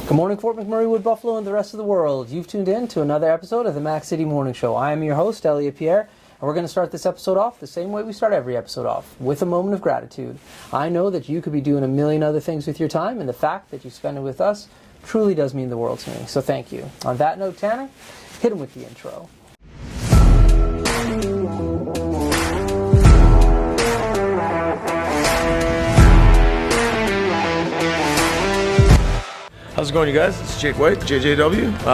Good morning, Fort McMurray, Wood Buffalo, and the rest of the world. You've tuned in to another episode of the Mac City Morning Show. I am your host, Elliot Pierre, and we're going to start this episode off the same way we start every episode off, with a moment of gratitude. I know that you could be doing a million other things with your time, and the fact that you spend it with us truly does mean the world to me, so thank you. On that note, Tanner, hit him with the intro. How's it going, you guys? It's Jake White, JJW,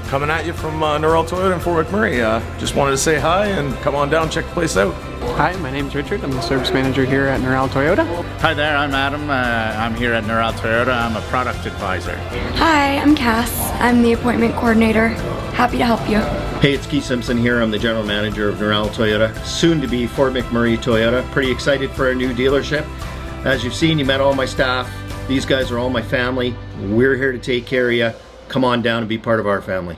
coming at you from Norrell Toyota in Fort McMurray. Just wanted to say hi and come on down, check the place out. Hi, my name's Richard. I'm the service manager here at Norrell Toyota. Hi there, I'm Adam. I'm here at Norrell Toyota. I'm a product advisor. Hi, I'm Cass. I'm the appointment coordinator. Happy to help you. Hey, it's Keith Simpson here. I'm the general manager of Norrell Toyota, soon to be Fort McMurray Toyota. Pretty excited for our new dealership. As you've seen, you met all my staff. These guys are all my family. We're here to take care of you. Come on down and be part of our family.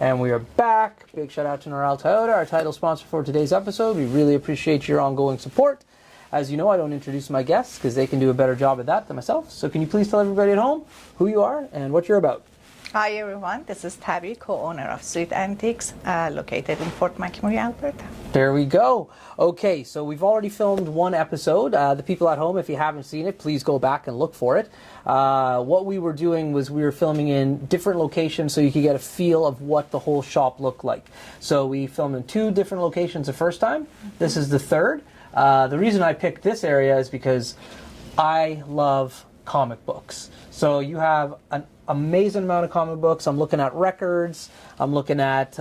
And we are back. Big shout out to Norrell Toyota, our title sponsor for today's episode. We really appreciate your ongoing support. As you know, I don't introduce my guests because they can do a better job at that than myself. So can you please tell everybody at home who you are and what you're about? Hi everyone, this is Tabi, co-owner of Sweet Antiques, located in Fort McMurray, Alberta. There we go. Okay, so we've already filmed one episode. The people at home, if you haven't seen it, please go back and look for it. What we were doing was we were filming in different locations so you could get a feel of what the whole shop looked like. So we filmed in 2 different locations the first time. This is the third. The reason I picked this area is because I love comic books. So you have an amazing amount of comic books. I'm looking at records. I'm looking at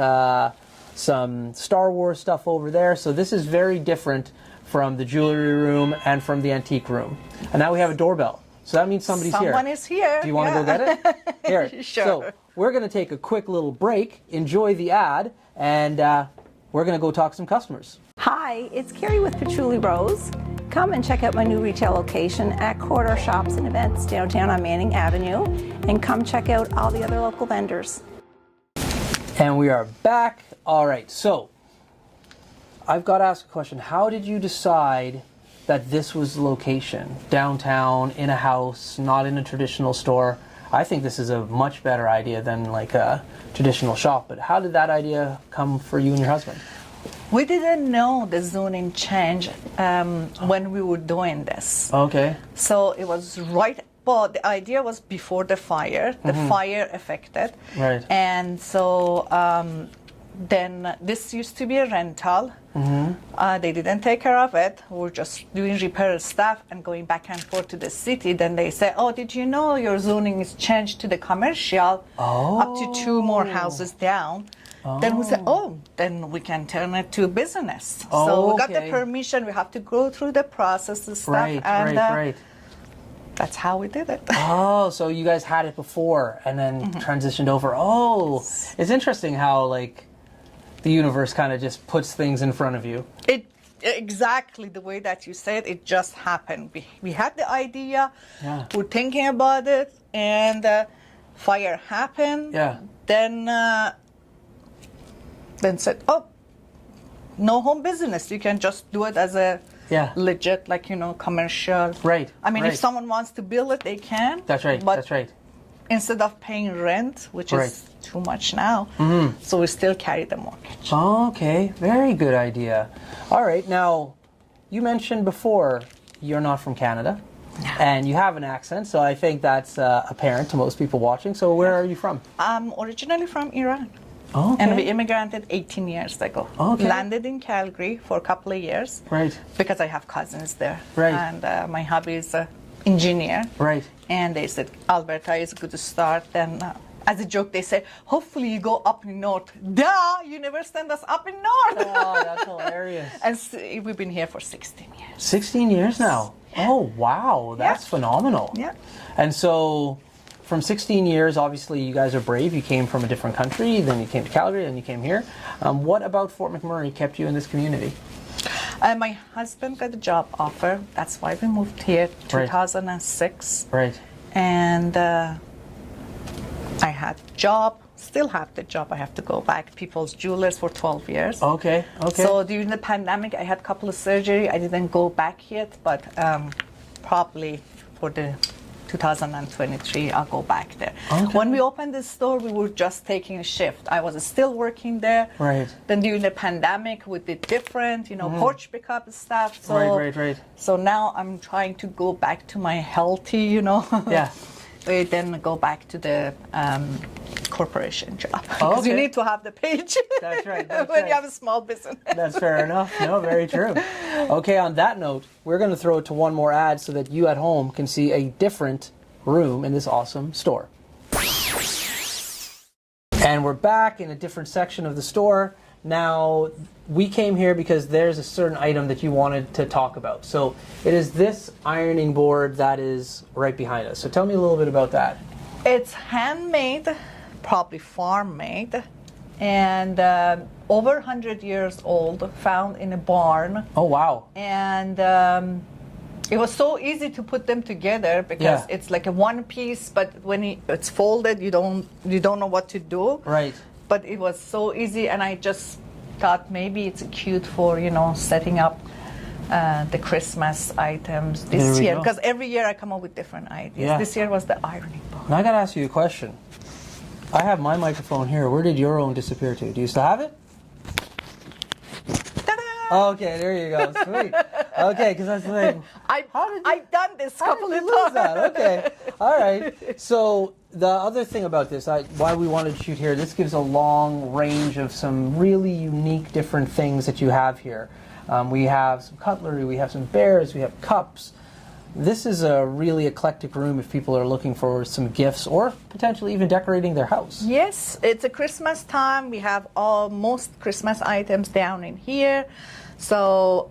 some Star Wars stuff over there. So this is very different from the jewelry room and from the antique room. And now we have a doorbell. So that means somebody's here. Someone is here. Do you want to go get it? Here. Sure. So we're going to take a quick little break, enjoy the ad, and we're going to go talk to some customers. Hi, it's Carrie with Patchouli Rose. Come and check out my new retail location at Corridor Shops and Events downtown on Manning Avenue, and come check out all the other local vendors. And we are back. All right, so I've got to ask a question. How did you decide that this was the location? Downtown, in a house, not in a traditional store? I think this is a much better idea than like a traditional shop, but how did that idea come for you and your husband? We didn't know the zoning change when we were doing this. Okay. So it was right, well, the idea was before the fire. The fire affected. Right. And so then this used to be a rental. They didn't take care of it. We were just doing repair stuff and going back and forth to the city. Then they say, oh, did you know your zoning is changed to the commercial up to 2 more houses down? Then we said, oh, then we can turn it to business. So we got the permission. We have to go through the process and stuff. Right. That's how we did it. Oh, so you guys had it before and then transitioned over. Oh, it's interesting how like the universe kind of just puts things in front of you. Exactly the way that you said it just happened. We had the idea, we're thinking about it, and fire happened. Yeah. Then said, oh, no home business. You can just do it as a legit, like, commercial. Right. I mean, if someone wants to build it, they can. That's right. But that's right. Instead of paying rent, which is too much now, so we still carry the mortgage. Okay. Very good idea. All right. Now, you mentioned before you're not from Canada. And you have an accent, so I think that's apparent to most people watching. So where are you from? I'm originally from Iran. Okay. And we immigrated 18 years ago. Okay. Landed in Calgary for a couple of years. Right. Because I have cousins there. Right. And my hubby is an engineer. Right. And they said, Alberta is a good start. Then as a joke, they said, hopefully you go up north. Duh, you never send us up in north. Oh, that's hilarious. And we've been here for 16 years. 16 years now? Yeah. Oh, wow. That's phenomenal. Yeah. And so from 16 years, obviously you guys are brave. You came from a different country, then you came to Calgary, then you came here. What about Fort McMurray kept you in this community? My husband got a job offer. That's why we moved here 2006. Right. And I had a job, still have the job. I have to go back. People's Jewelers for 12 years. Okay. So during the pandemic, I had a couple of surgery. I didn't go back yet, but probably for the 2023, I'll go back there. Okay. When we opened the store, we were just taking a shift. I was still working there. Right. Then during the pandemic, we did different, porch pickup stuff. So, Right. So now I'm trying to go back to my healthy, Yeah. We then go back to the corporation job. Oh, Because you okay. need to have the page. That's right. when you have a small business. That's fair enough. No, very true. Okay, on that note, we're going to throw it to one more ad so that you at home can see a different room in this awesome store. And we're back in a different section of the store. Now, we came here because there's a certain item that you wanted to talk about. So it is this ironing board that is right behind us. So tell me a little bit about that. It's handmade, probably farm made, and over 100 years old, found in a barn. Oh, wow. And it was so easy to put them together because it's like a one piece, but when it's folded, you don't know what to do. Right. But it was so easy, and I just thought maybe it's cute for setting up the Christmas items There this we year, go. because every year I come up with different ideas. Yeah. This year was the ironing board. Now I got to ask you a question. I have my microphone here. Where did your own disappear to? Do you still have it? Ta-da! Okay, there you go. Sweet. Okay, because I was like, I've done this how couple did of you lose times. that? Okay, all right. So the other thing about this, why we wanted to shoot here, this gives a long range of some really unique different things that you have here. We have some cutlery, we have some bears, we have cups. This is a really eclectic room if people are looking for some gifts or potentially even decorating their house. Yes, it's a Christmas time. We have most Christmas items down in here. So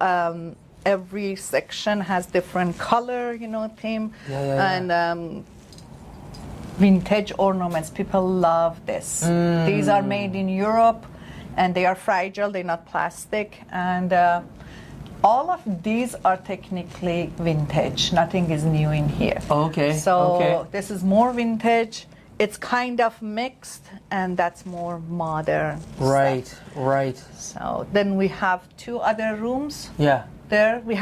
every section has different color, theme. Yeah. And vintage ornaments. People love this. These are made in Europe, and they are fragile. They're not plastic. And all of these are technically vintage. Nothing is new in here. Okay. So this is more vintage. It's kind of mixed, and that's more modern. Right, stuff. right. So then we have two other rooms. Yeah. There we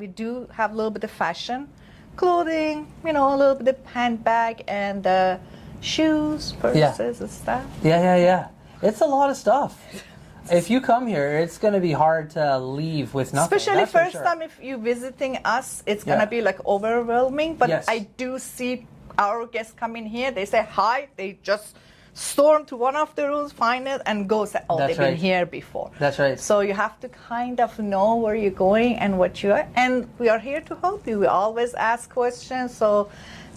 do have a little bit of fashion, clothing, a little bit of handbag and shoes, purses and stuff. Yeah. It's a lot of stuff. If you come here, it's going to be hard to leave with nothing. Especially that's for first sure. time if you're visiting us, it's going to be like overwhelming. But Yes. I do see our guests come in here, they say hi, they just storm to one of the rooms, find it, and go say, oh, That's they've right. been here before. That's right. So you have to kind of know where you're going and what you are. And we are here to help you. We always ask questions.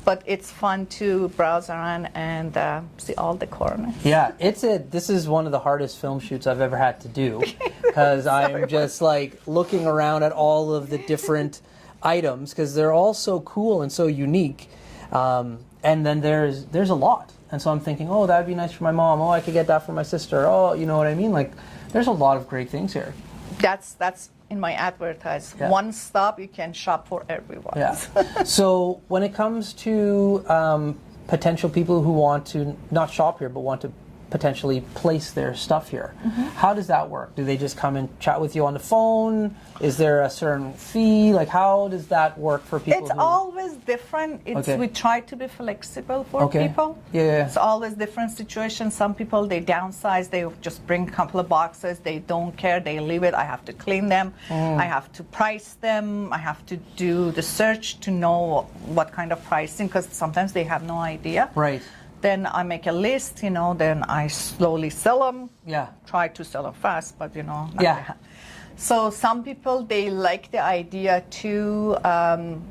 But it's fun to browse around and see all the corners. Yeah, this is one of the hardest film shoots I've ever had to do because I'm just like looking around at all of the different items because they're all so cool and so unique. And then there's a lot. And so I'm thinking, oh, that'd be nice for my mom. Oh, I could get that for my sister. Oh, you know what I mean? Like, there's a lot of great things here. That's in my advertise. Yeah. One stop, you can shop for everyone. Yeah. So when it comes to potential people who want to not shop here but want to potentially place their stuff here, how does that work? Do they just come and chat with you on the phone? Is there a certain fee? Like, how does that work for people? It's always different. We try to be flexible for people. Yeah. It's always different situations. Some people, they downsize. They just bring a couple of boxes. They don't care. They leave it. I have to clean them. I have to price them. I have to do the search to know what kind of pricing, because sometimes they have no idea. Right. Then I make a list, then I slowly sell them. Yeah. Try to sell them fast, but not Yeah. that. So some people, they like the idea to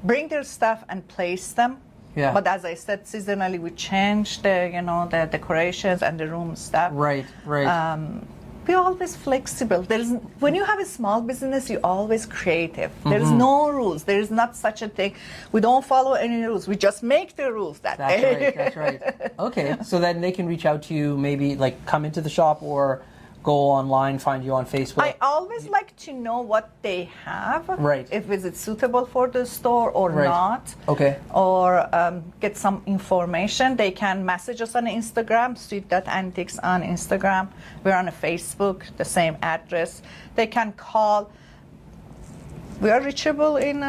bring their stuff and place them. Yeah. But as I said, seasonally we change the decorations and the room stuff. Right. We're always flexible. When you have a small business, you're always creative. There's no rules. There is not such a thing. We don't follow any rules. We just make the rules that day. That's right. Okay, so then they can reach out to you, maybe like come into the shop or go online, find you on Facebook. I always like to know what they have. Right. If it's suitable for the store or Right. not. Okay. Or get some information. They can message us on Instagram, Sweet.Antiques on Instagram. We're on Facebook, the same address. They can call. we are reachable in,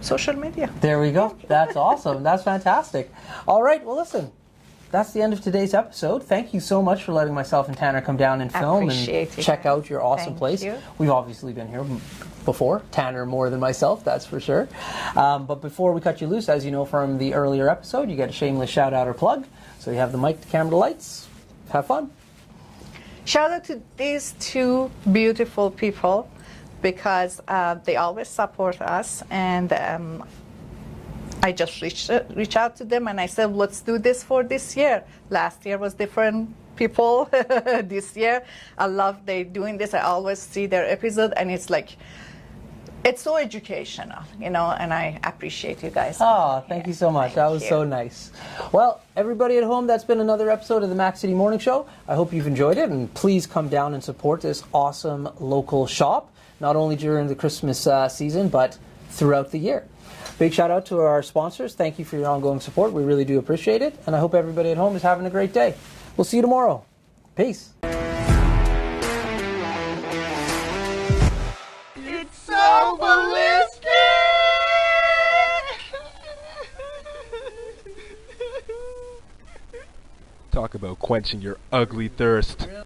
social media. There we go. That's awesome. That's fantastic. All right. Well, listen. That's the end of today's episode. Thank you so much for letting myself and Tanner come down and film Appreciate and it. check out your awesome Thank place. you. We've obviously been here before. Tanner more than myself, that's for sure. But before we cut you loose, as you know from the earlier episode, you get a shameless shout out or plug. So you have the mic, the camera, the lights. Have fun. Shout out to these two beautiful people because they always support us, and I just reach out to them and I said, let's do this for this year. Last year was different people. This year, I love they doing this. I always see their episode and it's like, it's so educational, and I appreciate you guys. Oh, thank you so much. That was so nice. Well, everybody at home, that's been another episode of the Mac City Morning Show. I hope you've enjoyed it, and please come down and support this awesome local shop, not only during the Christmas season, but throughout the year. Big shout out to our sponsors. Thank you for your ongoing support. We really do appreciate it, and I hope everybody at home is having a great day. We'll see you tomorrow. Peace. So ballistic! Talk about quenching your ugly thirst.